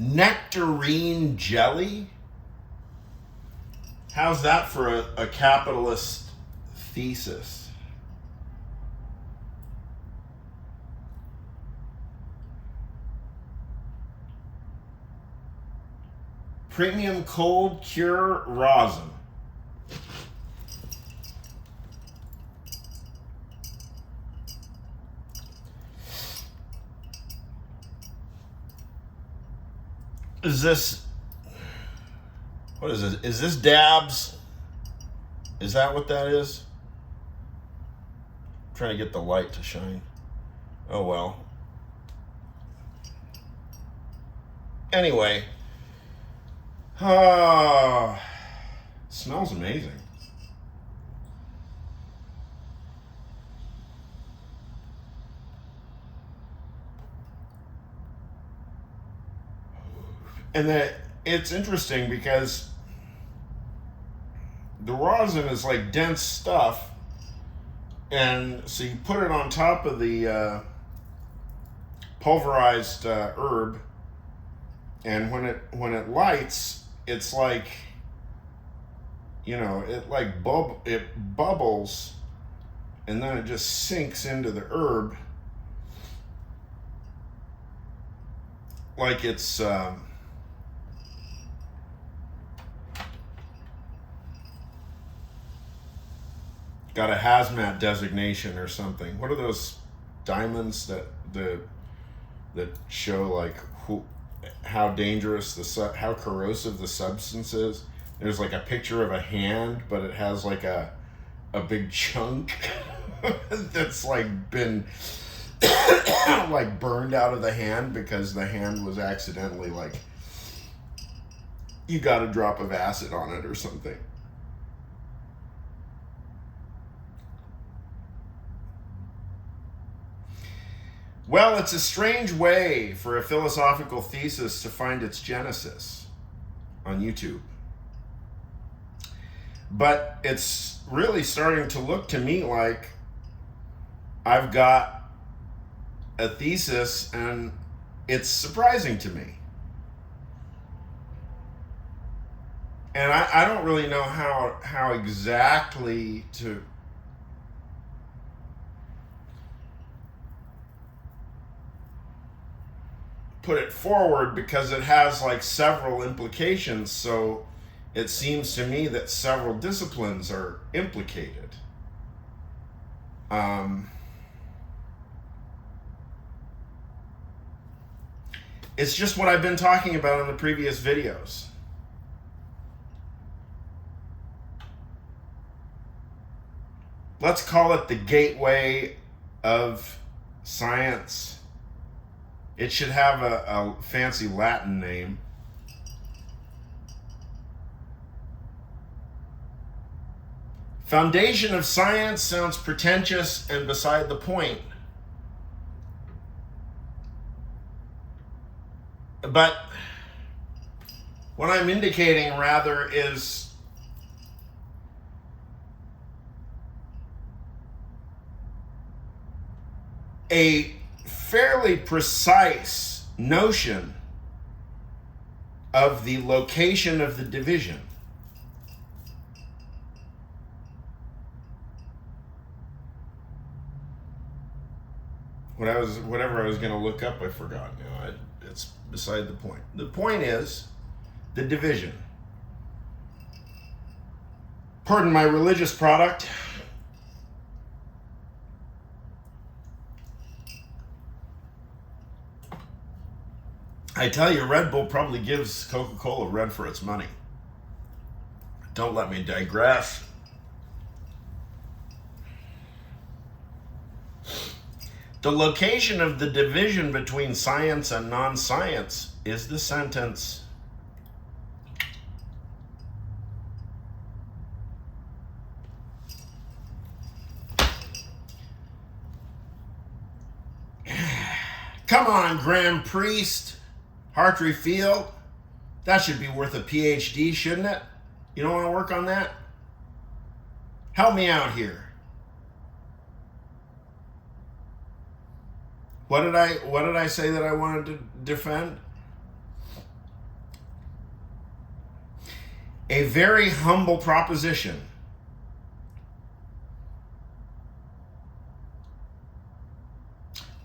Nectarine jelly? How's that for a capitalist thesis? Premium cold cure rosin. Is this, what is it? Is this dabs? Is that what that is? I'm trying to get the light to shine. Oh well. Anyway. Smells amazing. And that it's interesting because the rosin is like dense stuff, and so you put it on top of the pulverized herb, and when it lights, it's like, you know, it bubbles, and then it just sinks into the herb like it's got a hazmat designation or something. What are those diamonds that show like how dangerous how corrosive the substance is? There's like a picture of a hand, but it has like a big chunk that's like been like burned out of the hand because the hand was accidentally like, you got a drop of acid on it or something. Well, it's a strange way for a philosophical thesis to find its genesis on YouTube. But it's really starting to look to me like I've got a thesis, and it's surprising to me. And I don't really know how exactly to put it forward, because it has like several implications. So it seems to me that several disciplines are implicated. It's just what I've been talking about in the previous videos. Let's call it the gateway of science. It should have a fancy Latin name. Foundation of science sounds pretentious and beside the point. But what I'm indicating rather is a fairly precise notion of the location of the division. Whatever I was going to look up, I forgot now. It's beside the point. The point is the division. Pardon my religious product. I tell you, Red Bull probably gives Coca-Cola red for its money. Don't let me digress. The location of the division between science and non-science is the sentence. Come on, Graham Priest, Hartree Field. That should be worth a PhD, shouldn't it? You don't want to work on that? Help me out here. What did I say that I wanted to defend? a very humble proposition.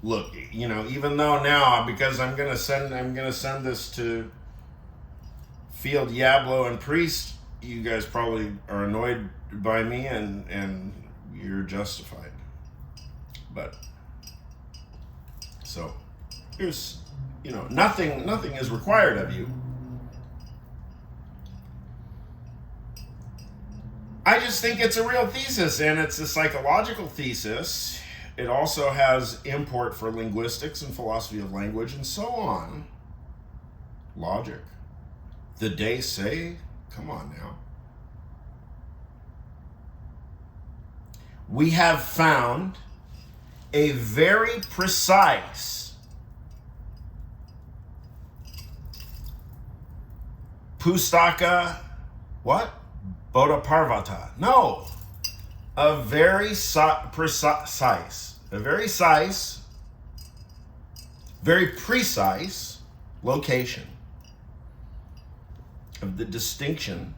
Look, even though now, because I'm gonna send this to Field, Yablo, and Priest, you guys probably are annoyed by me, and you're justified. But so here's, nothing is required of you. I just think it's a real thesis, and it's a psychological thesis. It also has import for linguistics and philosophy of language and so on. Logic. The day say, come on now. We have found a very precise Pustaka, what? Bodhaparvata. No. A very precise location of the distinction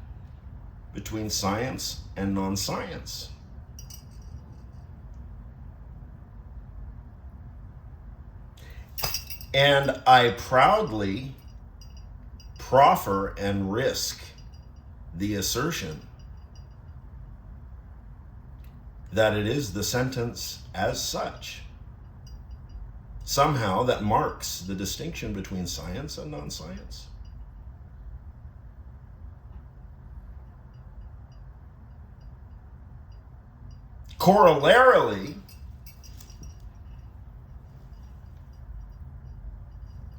between science and non-science. And I proudly proffer and risk the assertion that it is the sentence as such, somehow, that marks the distinction between science and non-science. Corollarily,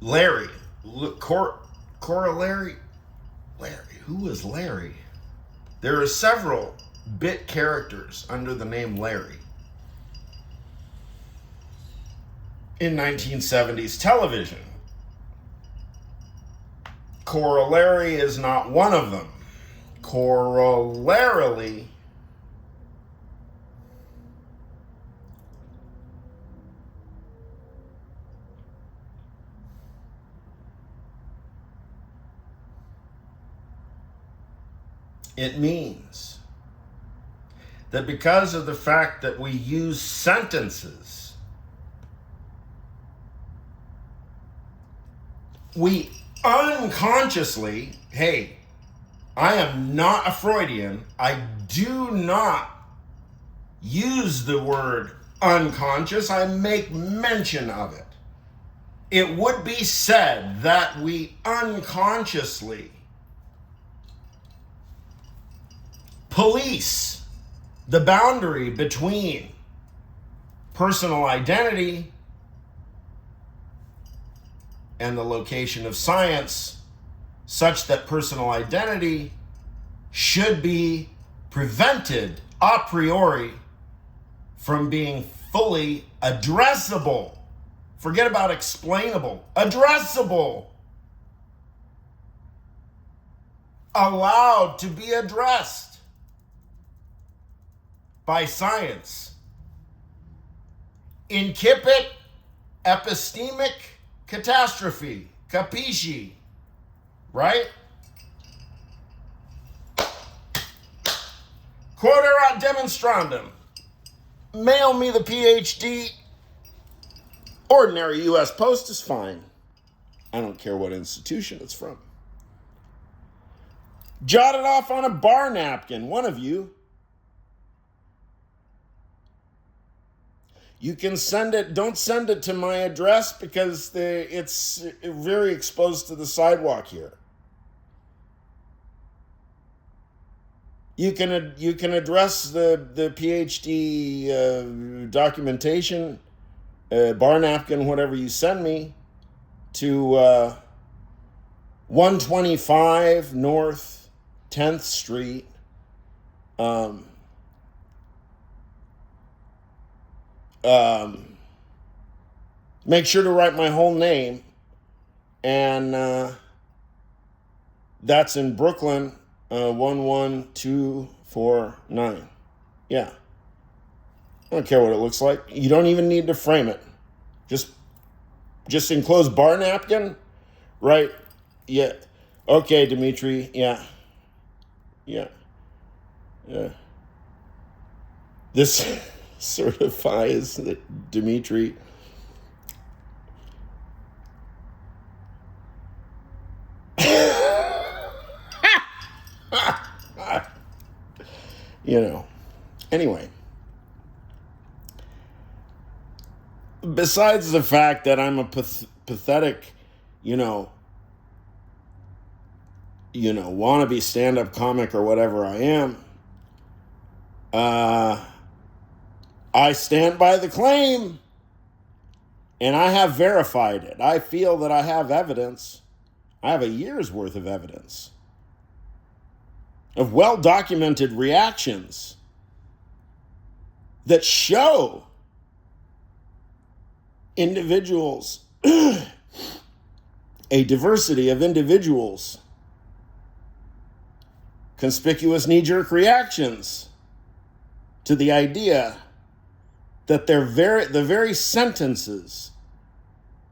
Larry, who is Larry? There are several bit characters under the name Larry in 1970s television. Corollary is not one of them. Corollarily, it means that because of the fact that we use sentences, we unconsciously, hey, I am not a Freudian, I do not use the word unconscious, I make mention of it. It would be said that we unconsciously police the boundary between personal identity and the location of science, such that personal identity should be prevented a priori from being fully addressable. Forget about explainable. Addressable. Allowed to be addressed by science. Incipit epistemic catastrophe. Capisci? Right? Quoterat demonstrandum. Mail me the PhD. Ordinary U.S. post is fine. I don't care what institution it's from. Jot it off on a bar napkin, one of you. You can send it, don't send it to my address because it's very exposed to the sidewalk here. You can address the PhD documentation, bar napkin, whatever you send me, to 125 North 10th Street, make sure to write my whole name, and that's in Brooklyn, 11249. Yeah. I don't care what it looks like. You don't even need to frame it. Just enclose bar napkin, right? Yeah. Okay, Dimitri. Yeah. Yeah. Yeah. This certifies that Dimitri anyway, besides the fact that I'm a pathetic, wannabe stand-up comic or whatever I am, I stand by the claim, and I have verified it. I feel that I have evidence. I have a year's worth of evidence of well-documented reactions that show individuals, a diversity of individuals, conspicuous knee-jerk reactions to the idea that the very sentences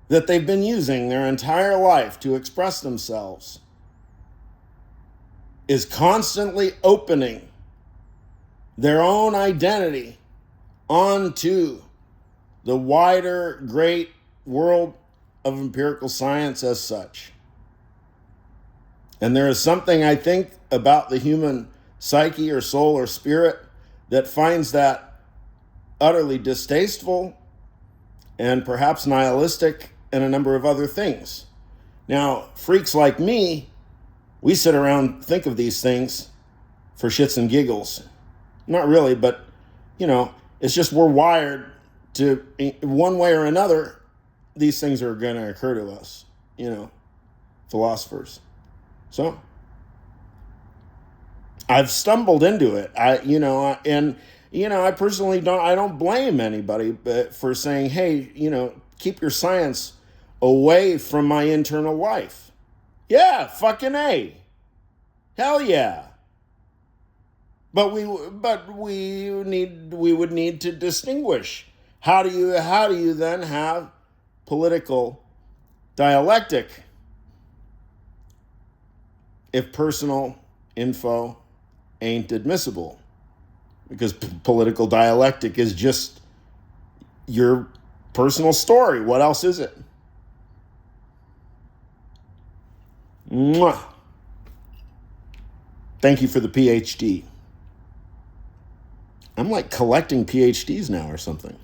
that they've been using their entire life to express themselves is constantly opening their own identity onto the wider, great world of empirical science as such. And there is something, I think, about the human psyche or soul or spirit that finds that utterly distasteful and perhaps nihilistic and a number of other things. Now, freaks like me, we sit around, think of these things for shits and giggles. Not really, but, it's just we're wired to, one way or another, these things are going to occur to us, philosophers. So, I've stumbled into it. I personally don't blame anybody for saying, hey, keep your science away from my internal life. Yeah, fucking A. Hell yeah. But we would need to distinguish. How do you then have political dialectic if personal info ain't admissible? Because political dialectic is just your personal story. What else is it? Mwah. Thank you for the PhD. I'm like collecting PhDs now or something.